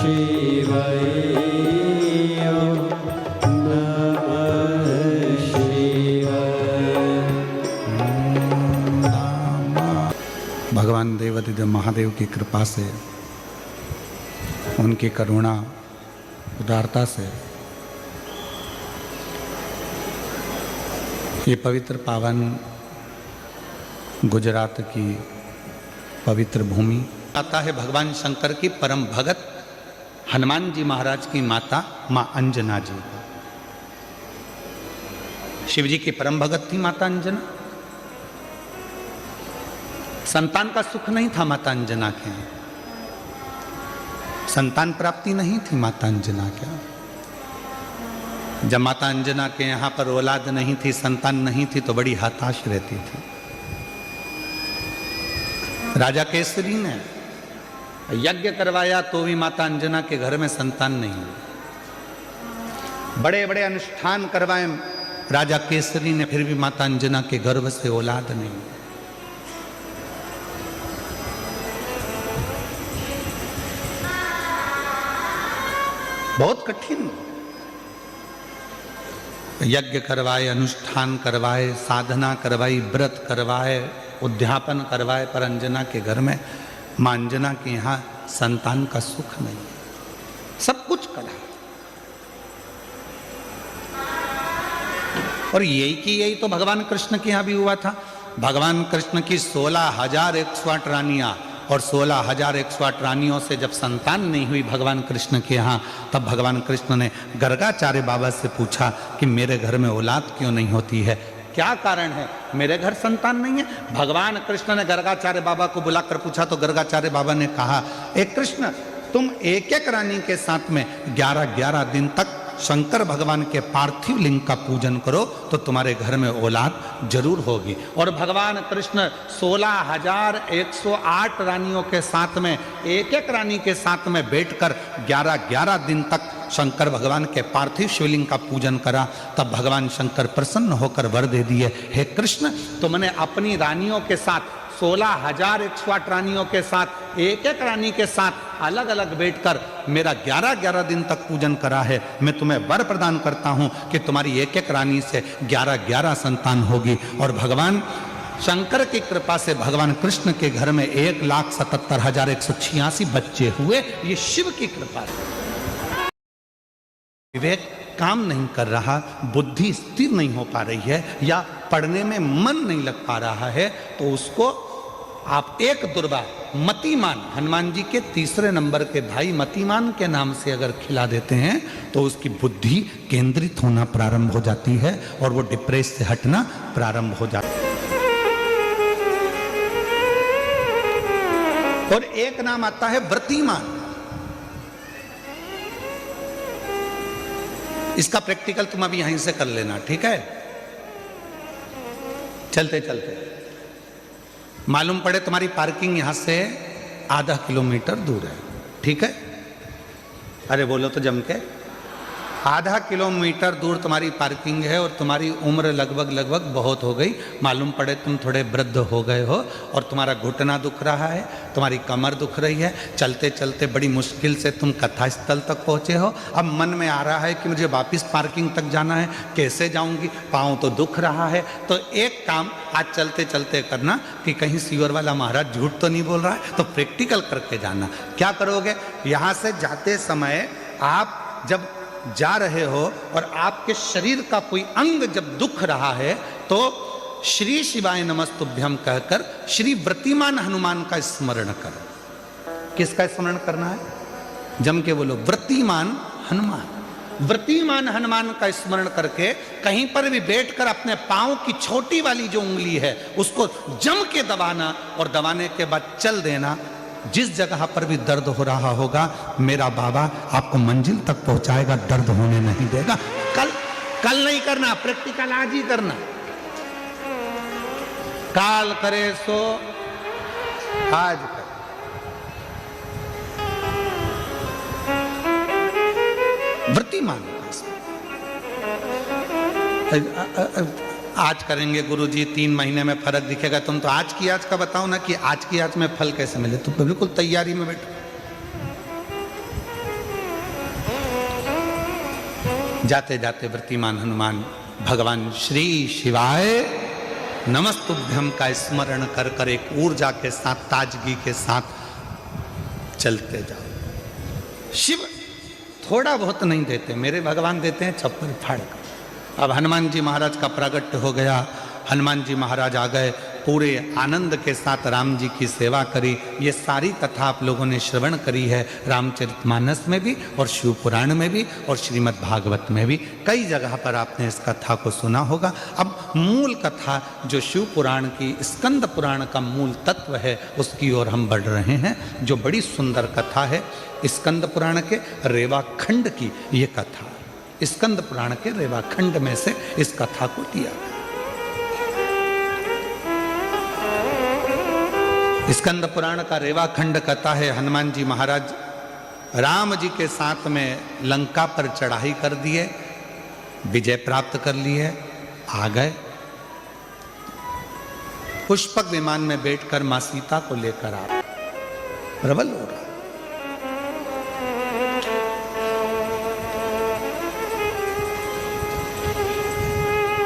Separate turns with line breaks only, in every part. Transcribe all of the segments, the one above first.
शिवाय।
भगवान देवाधिदेव महादेव की कृपा से, उनकी करुणा उदारता से ये पवित्र पावन गुजरात की पवित्र भूमि आता है भगवान शंकर की परम भगत हनुमान जी महाराज की माता माँ अंजना जी। शिव जी की परम भगत थी माता अंजना। संतान का सुख नहीं था माता अंजना के, संतान प्राप्ति नहीं थी माता अंजना के। जब माता अंजना के यहाँ पर औलाद नहीं थी, संतान नहीं थी, तो बड़ी हताश रहती थी। राजा केसरी ने यज्ञ करवाया तो भी माता अंजना के घर में संतान नहीं हुई। बड़े बड़े अनुष्ठान करवाए राजा केसरी ने, फिर भी माता अंजना के गर्भ से औलाद नहीं हुई। बहुत कठिन। यज्ञ करवाए, अनुष्ठान करवाए, साधना करवाई, व्रत करवाए, उद्यापन करवाए, पर अंजना के घर में, मां अंजना के यहाँ संतान का सुख नहीं। सब कुछ करा और यही तो भगवान कृष्ण के यहाँ भी हुआ था। भगवान कृष्ण की 16,108 रानियां, और 16,108 रानियों से जब संतान नहीं हुई भगवान कृष्ण के यहाँ, तब भगवान कृष्ण ने गर्गाचार्य बाबा से पूछा कि मेरे घर में औलाद क्यों नहीं होती है, क्या कारण है, मेरे घर संतान नहीं है। भगवान कृष्ण ने गर्गाचार्य बाबा को बुलाकर पूछा तो गर्गाचार्य बाबा ने कहा, एक कृष्ण, तुम एक एक रानी के साथ में 11-11 दिन तक शंकर भगवान के पार्थिव लिंग का पूजन करो तो तुम्हारे घर में औलाद जरूर होगी। और भगवान कृष्ण 16,108 रानियों के साथ में, एक एक रानी के साथ में बैठकर 11-11 दिन तक शंकर भगवान के पार्थिव शिवलिंग का पूजन करा। तब भगवान शंकर प्रसन्न होकर वर दे दिए, हे कृष्ण, तुमने अपनी रानियों के साथ 16,108 रानियों के साथ, एक एक रानी के साथ अलग अलग बैठकर मेरा 11-11 दिन तक पूजन करा है। मैं तुम्हें वर प्रदान करता हूं कि तुम्हारी एक एक रानी से 11-11 संतान होगी। और भगवान शंकर की कृपा से भगवान कृष्ण के घर में 1,77,186 बच्चे हुए। ये शिव की कृपा है। विवेक काम नहीं कर रहा, बुद्धि स्थिर नहीं हो पा रही है, या पढ़ने में मन नहीं लग पा रहा है, तो उसको आप एक दुर्बा मतिमान, हनुमान जी के 3 नंबर के भाई मतिमान के नाम से अगर खिला देते हैं तो उसकी बुद्धि केंद्रित होना प्रारंभ हो जाती है और वो डिप्रेस से हटना प्रारंभ हो जाता है। और एक नाम आता है व्रतिमान। इसका प्रैक्टिकल तुम अभी यहीं से कर लेना, ठीक है? चलते चलते मालूम पड़े तुम्हारी पार्किंग यहां से आधा किलोमीटर दूर है, ठीक है? अरे बोलो तो जम के। आधा किलोमीटर दूर तुम्हारी पार्किंग है और तुम्हारी उम्र लगभग बहुत हो गई। मालूम पड़े तुम थोड़े वृद्ध हो गए हो और तुम्हारा घुटना दुख रहा है, तुम्हारी कमर दुख रही है, चलते चलते बड़ी मुश्किल से तुम कथा स्थल तक पहुँचे हो। अब मन में आ रहा है कि मुझे वापस पार्किंग तक जाना है, कैसे जाऊंगी, पाँव तो दुख रहा है। तो एक काम आज चलते चलते करना कि कहीं सीवर वाला महाराज झूठ तो नहीं बोल रहा है, तो प्रैक्टिकल करके जाना। क्या करोगे, यहाँ से जाते समय आप जब जा रहे हो और आपके शरीर का कोई अंग जब दुख रहा है तो श्री शिवाय नमस्तुभ्यम कहकर श्री व्रतिमान हनुमान का स्मरण करो। किसका स्मरण करना है? जम के बोलो, व्रतिमान हनुमान। व्रतिमान हनुमान का स्मरण करके कहीं पर भी बैठकर अपने पांव की छोटी वाली जो उंगली है उसको जम के दबाना और दबाने के बाद चल देना। जिस जगह पर भी दर्द हो रहा होगा मेरा बाबा आपको मंजिल तक पहुंचाएगा, दर्द होने नहीं देगा। कल नहीं करना, प्रैक्टिकल आज ही करना। काल करे सो आज कर। व्रतिमान आज करेंगे गुरुजी, 3 महीने में फर्क दिखेगा। तुम तो आज की आज का बताओ ना कि आज की आज में फल कैसे मिले। तुम बिल्कुल तैयारी में बैठो। जाते जाते वृत्तिमान हनुमान भगवान श्री शिवाय नमस्तुभ्यम का स्मरण कर कर एक ऊर्जा के साथ, ताजगी के साथ चलते जाओ। शिव थोड़ा बहुत नहीं देते, मेरे भगवान देते हैं चप्पल फाड़ कर। अब हनुमान जी महाराज का प्रागट्य हो गया, हनुमान जी महाराज आ गए, पूरे आनंद के साथ राम जी की सेवा करी। ये सारी कथा आप लोगों ने श्रवण करी है, रामचरितमानस में भी और शिव पुराण में भी और श्रीमद् भागवत में भी, कई जगह पर आपने इस कथा को सुना होगा। अब मूल कथा जो शिव पुराण की, स्कंद पुराण का मूल तत्व है, उसकी ओर हम बढ़ रहे हैं, जो बड़ी सुंदर कथा है। स्कंद पुराण के रेवाखंड की ये कथा, स्कंद पुराण के रेवाखंड में से इस कथा को लिया गया। स्कंद पुराण का रेवाखंड कथा है, हनुमान जी महाराज राम जी के साथ में लंका पर चढ़ाई कर दिए, विजय प्राप्त कर लिए, आ गए। पुष्पक विमान में बैठकर मां सीता को लेकर आ, प्रबल हो रहा।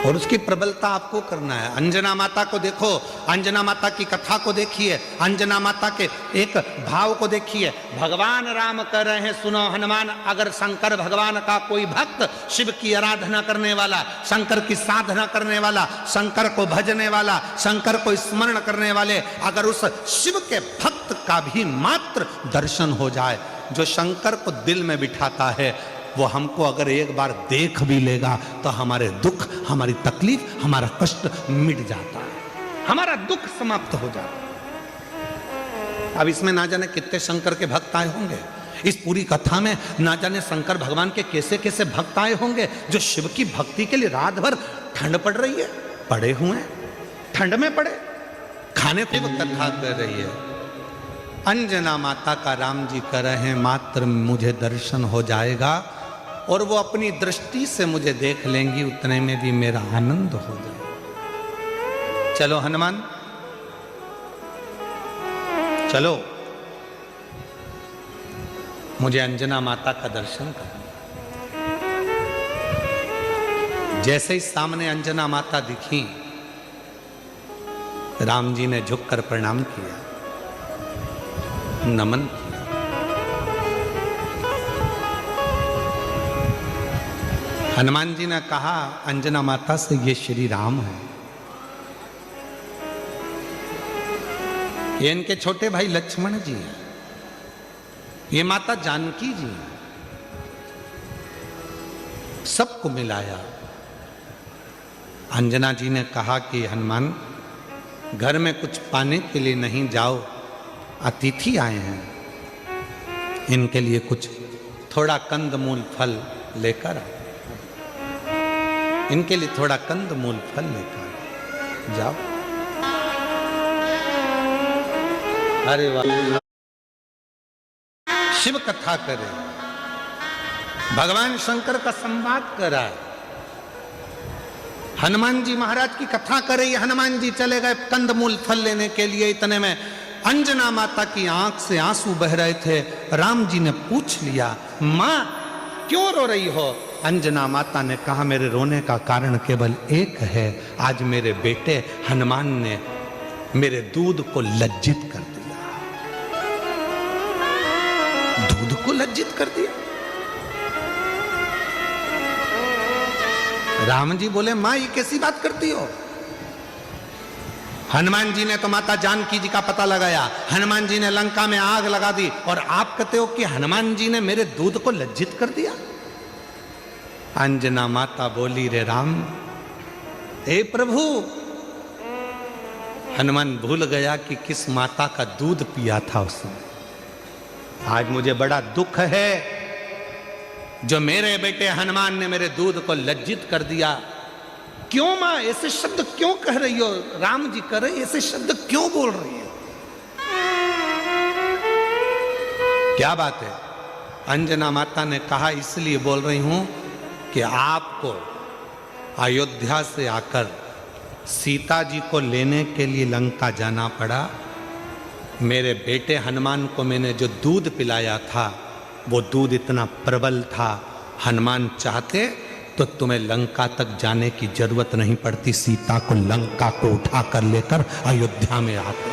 और उसकी प्रबलता आपको करना है। अंजना माता को देखो, अंजना माता की कथा को देखिए, अंजना माता के एक भाव को देखिए। भगवान राम कह रहे हैं, सुनो हनुमान, अगर शंकर भगवान का कोई भक्त, शिव की आराधना करने वाला, शंकर की साधना करने वाला, शंकर को भजने वाला, शंकर को स्मरण करने वाले, अगर उस शिव के भक्त का भी मात्र दर्शन हो जाए, जो शंकर को दिल में बिठाता है, वो हमको अगर एक बार देख भी लेगा तो हमारे दुख, हमारी तकलीफ, हमारा कष्ट मिट जाता है, हमारा दुख समाप्त हो जाता है। अब इसमें ना जाने कितने शंकर के भक्त आए होंगे, इस पूरी कथा में ना जाने शंकर भगवान के कैसे कैसे भक्त आए होंगे, जो शिव की भक्ति के लिए रात भर, ठंड पड़ रही है, पड़े हुए हैं, ठंड में पड़े, खाने को वो कथा कर रही है। अंजना माता का राम जी कर रहे हैं, मात्र मुझे दर्शन हो जाएगा और वो अपनी दृष्टि से मुझे देख लेंगी, उतने में भी मेरा आनंद हो जाए। चलो हनुमान, चलो, मुझे अंजना माता का दर्शन करना। जैसे ही सामने अंजना माता दिखी, राम जी ने झुककर प्रणाम किया, नमन किया। हनुमान जी ने कहा अंजना माता से, ये श्री राम है, ये इनके छोटे भाई लक्ष्मण जी हैं, ये माता जानकी जी हैं। सबको मिलाया। अंजना जी ने कहा कि हनुमान, घर में कुछ पाने के लिए नहीं जाओ, अतिथि आए हैं, इनके लिए कुछ थोड़ा कंदमूल फल लेकर आओ, इनके लिए थोड़ा कंदमूल फल लेकर जाओ। अरे वाह, शिव कथा करे, भगवान शंकर का संवाद करा, हनुमान जी महाराज की कथा करे। हनुमान जी चले गए कंदमूल फल लेने के लिए, इतने में अंजना माता की आंख से आंसू बह रहे थे। राम जी ने पूछ लिया, मां क्यों रो रही हो? अंजना माता ने कहा, मेरे रोने का कारण केवल एक है, आज मेरे बेटे हनुमान ने मेरे दूध को लज्जित कर दिया। दूध को लज्जित कर दिया? राम जी बोले, मां ये कैसी बात करती हो? हनुमान जी ने तो माता जानकी जी का पता लगाया, हनुमान जी ने लंका में आग लगा दी, और आप कहते हो कि हनुमान जी ने मेरे दूध को लज्जित कर दिया? अंजना माता बोली, रे राम, हे प्रभु, हनुमान भूल गया कि किस माता का दूध पिया था उसने। आज मुझे बड़ा दुख है जो मेरे बेटे हनुमान ने मेरे दूध को लज्जित कर दिया। क्यों मां ऐसे शब्द क्यों कह रही हो? राम जी कह रहे, ऐसे शब्द क्यों बोल रही हो? क्या बात है? अंजना माता ने कहा, इसलिए बोल रही हूं कि आपको अयोध्या से आकर सीता जी को लेने के लिए लंका जाना पड़ा। मेरे बेटे हनुमान को मैंने जो दूध पिलाया था, वो दूध इतना प्रबल था, हनुमान चाहते तो तुम्हें लंका तक जाने की जरूरत नहीं पड़ती, सीता को लंका को उठाकर लेकर अयोध्या में आते।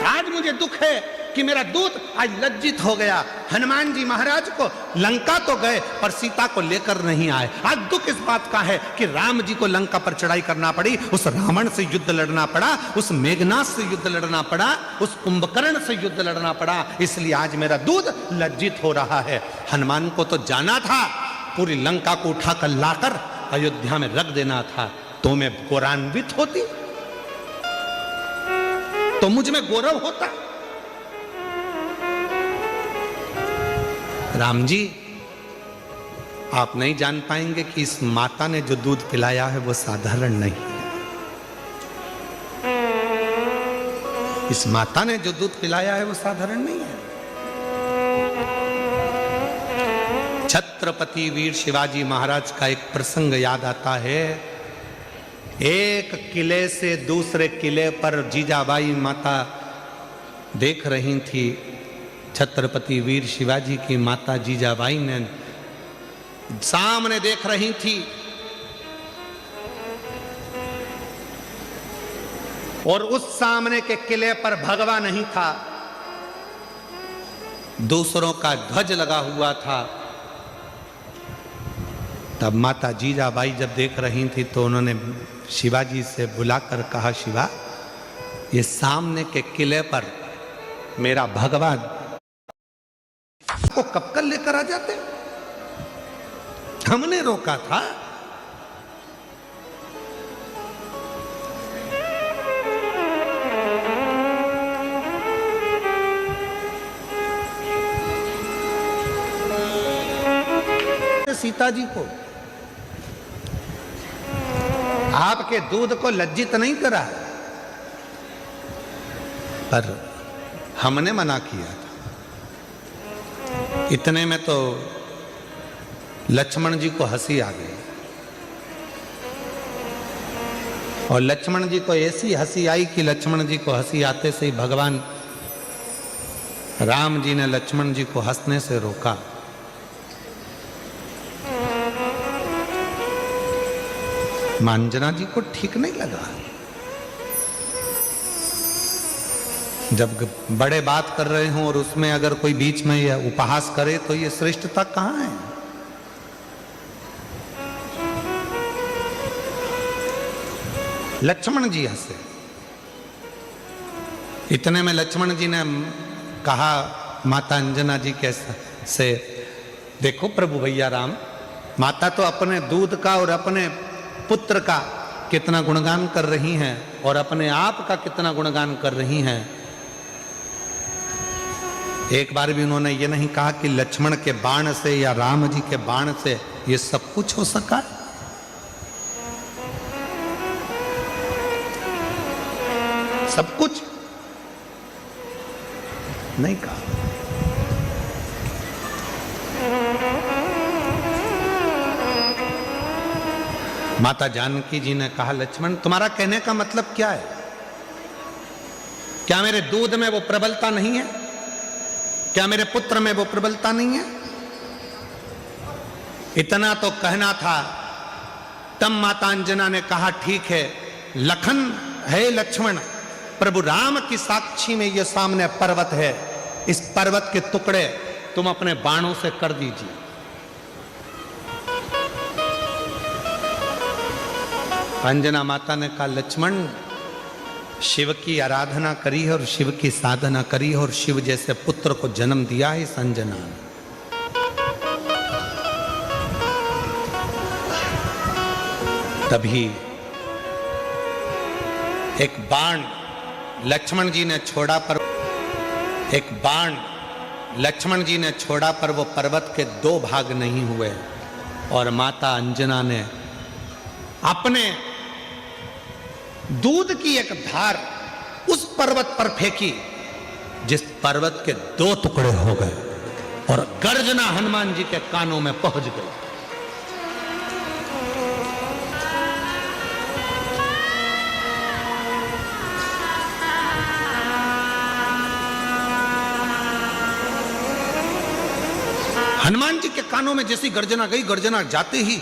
आज मुझे दुख है कि मेरा दूत आज लज्जित हो गया। हनुमान जी महाराज को लंका तो गए पर सीता को लेकर नहीं आए। आज दुख इस बात का है कि राम जी को लंका पर चढ़ाई करना पड़ी, उस रावण से युद्ध लड़ना पड़ा, उस मेघनाथ से युद्ध लड़ना पड़ा, उस कुंभकर्ण से युद्ध लड़ना पड़ा। इसलिए आज मेरा दूत लज्जित हो रहा है। हनुमान को तो जाना था, पूरी लंका को उठाकर लाकर अयोध्या में रख देना था, तो मैं गौरवान्वित होती, तो मुझ में गौरव होता। राम जी, आप नहीं जान पाएंगे कि इस माता ने जो दूध पिलाया है वो साधारण नहीं है। इस माता ने जो दूध पिलाया है वो साधारण नहीं है। छत्रपति वीर शिवाजी महाराज का एक प्रसंग याद आता है। एक किले से दूसरे किले पर जीजाबाई माता देख रही थी। छत्रपति वीर शिवाजी की माता जीजाबाई ने सामने देख रही थी और उस सामने के किले पर भगवा नहीं था, दूसरों का ध्वज लगा हुआ था। तब माता जीजाबाई जब देख रही थी तो उन्होंने शिवाजी से बुलाकर कहा, शिवा, ये सामने के किले पर मेरा भगवा को कब कर लेकर आ जाते, हमने रोका था। सीता जी को आपके दूध को लज्जित नहीं करा, पर हमने मना किया था। इतने में तो लक्ष्मण जी को हंसी आ गई और लक्ष्मण जी को ऐसी हंसी आई कि लक्ष्मण जी को हंसी आते से ही भगवान राम जी ने लक्ष्मण जी को हंसने से रोका। अंजना जी को ठीक नहीं लगा। जब बड़े बात कर रहे हों और उसमें अगर कोई बीच में यह उपहास करे तो ये श्रेष्ठता कहां है? लक्ष्मण जी हंसे। इतने में लक्ष्मण जी ने कहा माता अंजना जी के से, देखो प्रभु भैया राम, माता तो अपने दूध का और अपने पुत्र का कितना गुणगान कर रही हैं और अपने आप का कितना गुणगान कर रही हैं। एक बार भी उन्होंने ये नहीं कहा कि लक्ष्मण के बाण से या राम जी के बाण से ये सब कुछ हो सका। सब कुछ नहीं कहा। माता जानकी जी ने कहा, लक्ष्मण तुम्हारा कहने का मतलब क्या है? क्या मेरे दूध में वो प्रबलता नहीं है? क्या मेरे पुत्र में वो प्रबलता नहीं है? इतना तो कहना था। तब माता अंजना ने कहा, ठीक है लखन है लक्ष्मण, प्रभु राम की साक्षी में ये सामने पर्वत है, इस पर्वत के टुकड़े तुम अपने बाणों से कर दीजिए। अंजना माता ने कहा, लक्ष्मण शिव की आराधना करी है और शिव की साधना करी है और शिव जैसे पुत्र को जन्म दिया है इस अंजना ने। तभी एक बाण लक्ष्मण जी ने छोड़ा पर एक बाण लक्ष्मण जी ने छोड़ा पर वो पर्वत के दो भाग नहीं हुए और माता अंजना ने अपने दूध की एक धार उस पर्वत पर फेंकी, जिस पर्वत के दो टुकड़े हो गए और गर्जना हनुमान जी के कानों में पहुंच गई। हनुमान जी के कानों में जैसी गर्जना गई, गर्जना जाते ही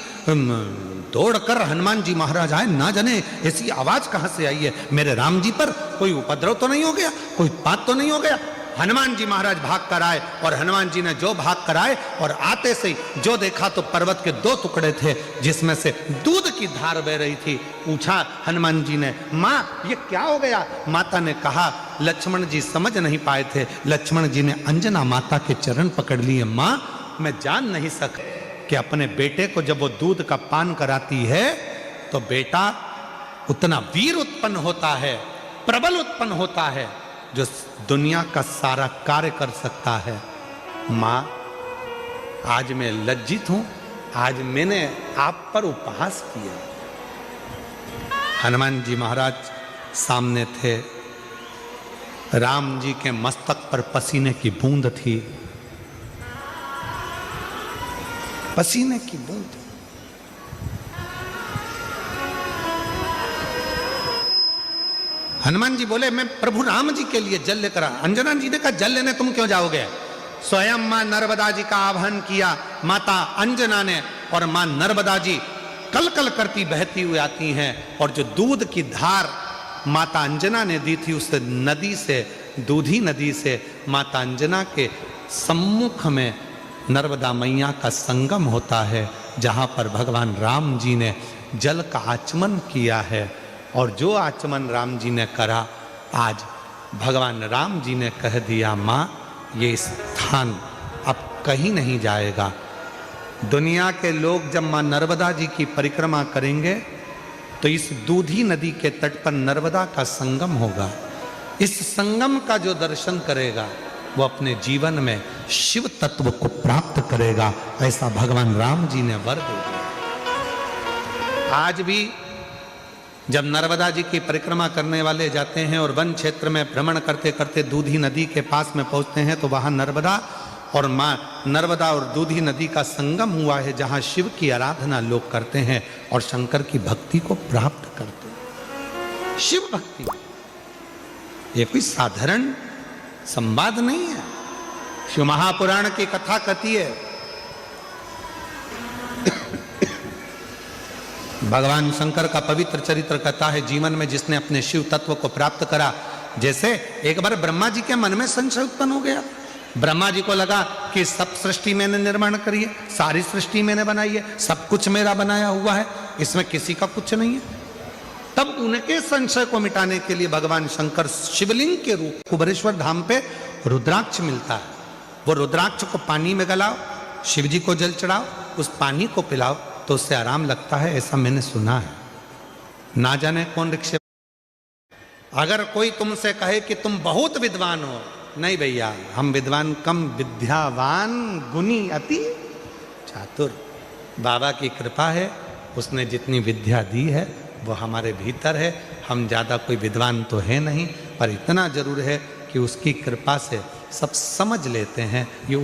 दौड़कर हनुमान जी महाराज आए। ना जाने ऐसी आवाज कहां से आई है, मेरे राम जी पर कोई उपद्रव तो नहीं हो गया, कोई बात तो नहीं हो गया। हनुमान जी महाराज भाग कर आए और हनुमान जी ने जो भाग कर आए और आते से जो देखा तो पर्वत के 2 टुकड़े थे जिसमें से दूध की धार बह रही थी। पूछा हनुमान जी ने, माँ ये क्या हो गया? माता ने कहा, लक्ष्मण जी समझ नहीं पाए थे। लक्ष्मण जी ने अंजना माता के चरण पकड़ लिए। माँ मैं जान नहीं सका कि अपने बेटे को जब वो दूध का पान कराती है तो बेटा उतना वीर उत्पन्न होता है, प्रबल उत्पन्न होता है, जो दुनिया का सारा कार्य कर सकता है। मां आज मैं लज्जित हूं, आज मैंने आप पर उपहास किया। हनुमान जी महाराज सामने थे, राम जी के मस्तक पर पसीने की बूंद थी, पसीने की बूंद। हनुमान जी बोले, मैं प्रभु राम जी के लिए जल लेकर आ। अंजना जी ने कहा, जल लेने तुम क्यों जाओगे? स्वयं मां नर्मदा जी का आह्वान किया माता अंजना ने, और मां नर्मदा जी कल कल करती बहती हुई आती हैं, और जो दूध की धार माता अंजना ने दी थी उस नदी से, दूधी नदी से माता अंजना के सम्मुख में नर्मदा मैया का संगम होता है, जहाँ पर भगवान राम जी ने जल का आचमन किया है। और जो आचमन राम जी ने करा, आज भगवान राम जी ने कह दिया, माँ ये स्थान अब कहीं नहीं जाएगा। दुनिया के लोग जब माँ नर्मदा जी की परिक्रमा करेंगे तो इस दूधी नदी के तट पर नर्मदा का संगम होगा। इस संगम का जो दर्शन करेगा वो अपने जीवन में शिव तत्व को प्राप्त करेगा, ऐसा भगवान राम जी ने वर दे दिया। आज भी जब नर्मदा जी की परिक्रमा करने वाले जाते हैं और वन क्षेत्र में भ्रमण करते करते दूधी नदी के पास में पहुंचते हैं तो वहां नर्मदा और मां नर्मदा और दूधी नदी का संगम हुआ है, जहां शिव की आराधना लोग करते हैं और शंकर की भक्ति को प्राप्त करते हैं। शिव भक्ति ये कोई साधारण संवाद नहीं है। शिव महापुराण की कथा कहती है, भगवान शंकर का पवित्र चरित्र कहता है, जीवन में जिसने अपने शिव तत्व को प्राप्त करा, जैसे एक बार ब्रह्मा जी के मन में संशय उत्पन्न हो गया। ब्रह्मा जी को लगा कि सब सृष्टि मैंने निर्माण करी है, सारी सृष्टि मैंने बनाई है, सब कुछ मेरा बनाया हुआ है, इसमें किसी का कुछ नहीं है। तब उनके संशय को मिटाने के लिए भगवान शंकर शिवलिंग के रूप कुबेरेश्वर धाम पे रुद्राक्ष मिलता है, वो रुद्राक्ष को पानी में गलाओ, शिव जी को जल चढ़ाओ, उस पानी को पिलाओ तो उससे आराम लगता है, ऐसा मैंने सुना है। ना जाने कौन रिक्शे। अगर कोई तुमसे कहे कि तुम बहुत विद्वान हो, नहीं भैया हम विद्वान कम, विद्यावान गुणी अति चातुर। बाबा की कृपा है, उसने जितनी विद्या दी है वो हमारे भीतर है। हम ज़्यादा कोई विद्वान तो है नहीं, पर इतना जरूर है कि उसकी कृपा से सब समझ लेते हैं। ये